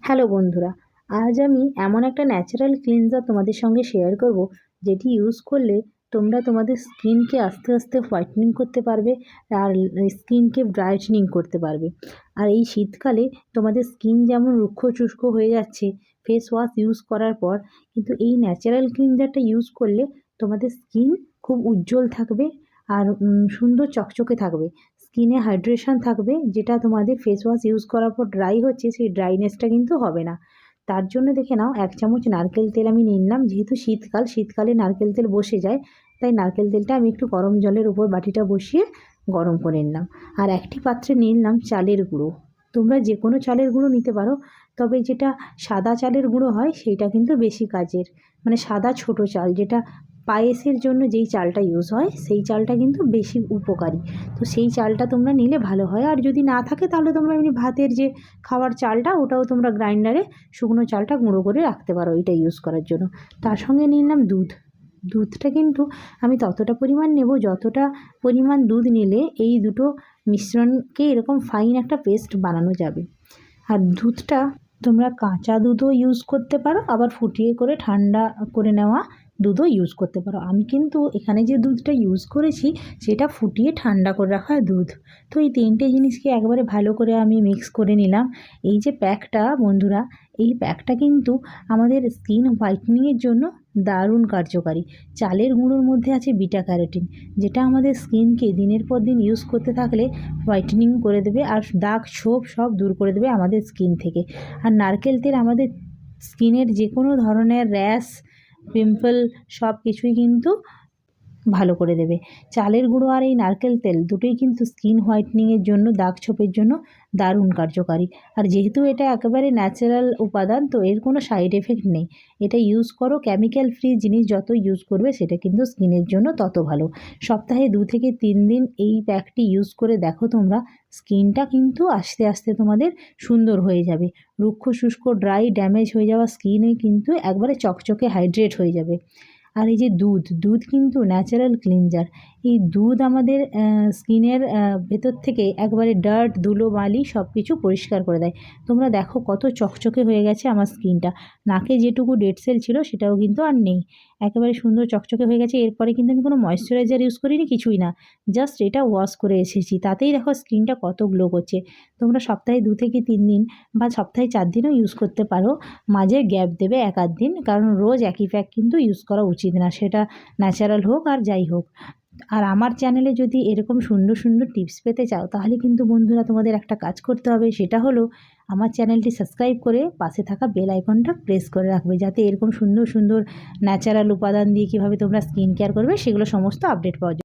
Hello বন্ধুরা, আজ আমি এমন একটা ন্যাচারাল ক্লিনজার তোমাদের সঙ্গে শেয়ার করব যেটি ইউজ করলে তোমরা তোমাদের স্কিনকে আস্তে আস্তে হোয়াইটনিং করতে পারবে আর স্কিনকে ব্রাইটনিং করতে পারবে। আর এই শীতকালে তোমাদের স্কিন যেমন রুক্ষ শুষ্ক হয়ে যাচ্ছে ফেস ওয়াশ ইউজ করার পর, কিন্তু এই ন্যাচারাল ক্লিনজারটা ইউজ করলে তোমাদের স্কিন খুব উজ্জ্বল থাকবে আর সুন্দর চকচকে থাকবে। স্কিনে হাইড্রেশন থাকবে, যেটা তোমাদের ফেস ওয়াশ ইউজ করার পর ড্রাই হচ্ছে সেই ড্রাইনেসটা কিন্তু হবে না। তার জন্য দেখে নাও, 1 চামচ নারকেল তেল আমি নিয়ে নিলাম। যেহেতু শীতকালে নারকেল তেল বসে যায়, তাই নারকেল তেলটা আমি একটু গরম জলের উপর বাটিটা বসিয়ে গরম করে নিলাম। আর একটি পাত্রে নিয়ে নিলাম চালের গুঁড়ো। তোমরা যে কোনো চালের গুঁড়ো নিতে পারো, তবে যেটা সাদা চালের গুঁড়ো হয় সেইটা কিন্তু বেশি কাজের, মানে সাদা ছোট চাল, যেটা পায়েসের জন্য যেই চালটা ইউজ হয় সেই চালটা কিন্তু বেশি উপকারী। তো সেই চালটা তোমরা নিলে ভালো হয়। আর যদি না থাকে তাহলে তোমরা এমনি ভাতের যে খাওয়ার চালটা, ওটাও তোমরা গ্রাইন্ডারে শুকনো চালটা গুঁড়ো করে রাখতে পারো এটা ইউজ করার জন্য। তার সঙ্গে নিয়ে নিলাম দুধ। দুধটা কিন্তু আমি ততটা পরিমাণ নেব যতটা পরিমাণ দুধ নিলে এই দুটো মিশ্রণকে এরকম ফাইন একটা পেস্ট বানানো যাবে। আর দুধটা তোমরা কাঁচা দুধও ইউজ করতে পারো, আবার ফুটিয়ে করে ঠান্ডা করে নেওয়া দুধও ইউজ করতে পারো। আমি কিন্তু এখানে যে দুধটা ইউজ করেছি সেটা ফুটিয়ে ঠান্ডা করে রাখা দুধ। তো এই 3টে জিনিসকে একবারে ভালো করে আমি মিক্স করে নিলাম। এই যে প্যাকটা বন্ধুরা, এই প্যাকটা কিন্তু আমাদের স্কিন হোয়াইটনিংয়ের জন্য দারুণ কার্যকারী। চালের গুঁড়োর মধ্যে আছে বিটা ক্যারোটিন, যেটা আমাদের স্কিনকে দিনের পর দিন ইউজ করতে থাকলে হোয়াইটনিং করে দেবে আর দাগ ছোপ সব দূর করে দেবে আমাদের স্কিন থেকে। আর নারকেল তেল আমাদের স্কিনের যে কোনো ধরনের র্যাশ, পিম্পল সব কিছুই কিন্তু ভালো করে দেবে। চালের গুঁড়ো আর এই নারকেল তেল দুটোই কিন্তু স্কিন হোয়াইটনিংয়ের জন্য, দাগ ছোপের জন্য দারুণ কার্যকারী। আর যেহেতু এটা একেবারে ন্যাচারাল উপাদান, তো এর কোনো সাইড এফেক্ট নেই। এটা ইউজ করো, কেমিক্যাল ফ্রি জিনিস যত ইউজ করবে সেটা কিন্তু স্কিনের জন্য তত ভালো। সপ্তাহে 2 থেকে 3 দিন এই প্যাকটি ইউজ করে দেখো তোমরা, স্কিনটা কিন্তু আস্তে আস্তে তোমাদের সুন্দর হয়ে যাবে। রুক্ষ শুষ্ক ড্রাই ড্যামেজ হয়ে যাওয়া স্কিনে কিন্তু একবারে চকচকে হাইড্রেট হয়ে যাবে। আর এই যে দুধ কিন্তু ন্যাচারাল ক্লিনজার। এই দুধ আমাদের স্কিনের ভেতর থেকে একবারে ডার্ট, ধুলোবালি সব কিছু পরিষ্কার করে দেয়। তোমরা দেখো কত চকচকে হয়ে গেছে আমার স্কিনটা। নাকে যেটুকু ডেড সেল ছিল সেটাও কিন্তু আর নেই, একেবারে সুন্দর চকচকে হয়ে গেছে। এরপরে কিন্তু আমি কোনো ময়েশ্চারাইজার ইউজ করিনি, কিছুই না, জাস্ট এটা ওয়াশ করে এসেছি। তাতেই দেখো স্কিনটা কত গ্লো করছে। তোমরা সপ্তাহে 2 থেকে 3 দিন বা সপ্তাহে 4 দিনও ইউজ করতে পারো। মাঝে গ্যাপ দেবে 1-8 দিন, কারণ রোজ একই প্যাক কিন্তু ইউজ করা উচিত না, সেটা ন্যাচারাল হোক আর যাই হোক। আর আমার চ্যানেলে যদি এরকম সুন্দর সুন্দর টিপস পেতে চাও, তাহলে কিন্তু বন্ধুরা তোমাদের একটা কাজ করতে হবে, সেটা হলো আমার চ্যানেলটি সাবস্ক্রাইব করে পাশে থাকা বেল আইকনটা প্রেস করে রাখবে, যাতে এরকম সুন্দর সুন্দর ন্যাচারাল উপাদান দিয়ে কীভাবে তোমরা স্কিন কেয়ার করবে সেগুলো সমস্ত আপডেট পাওয়া যায়।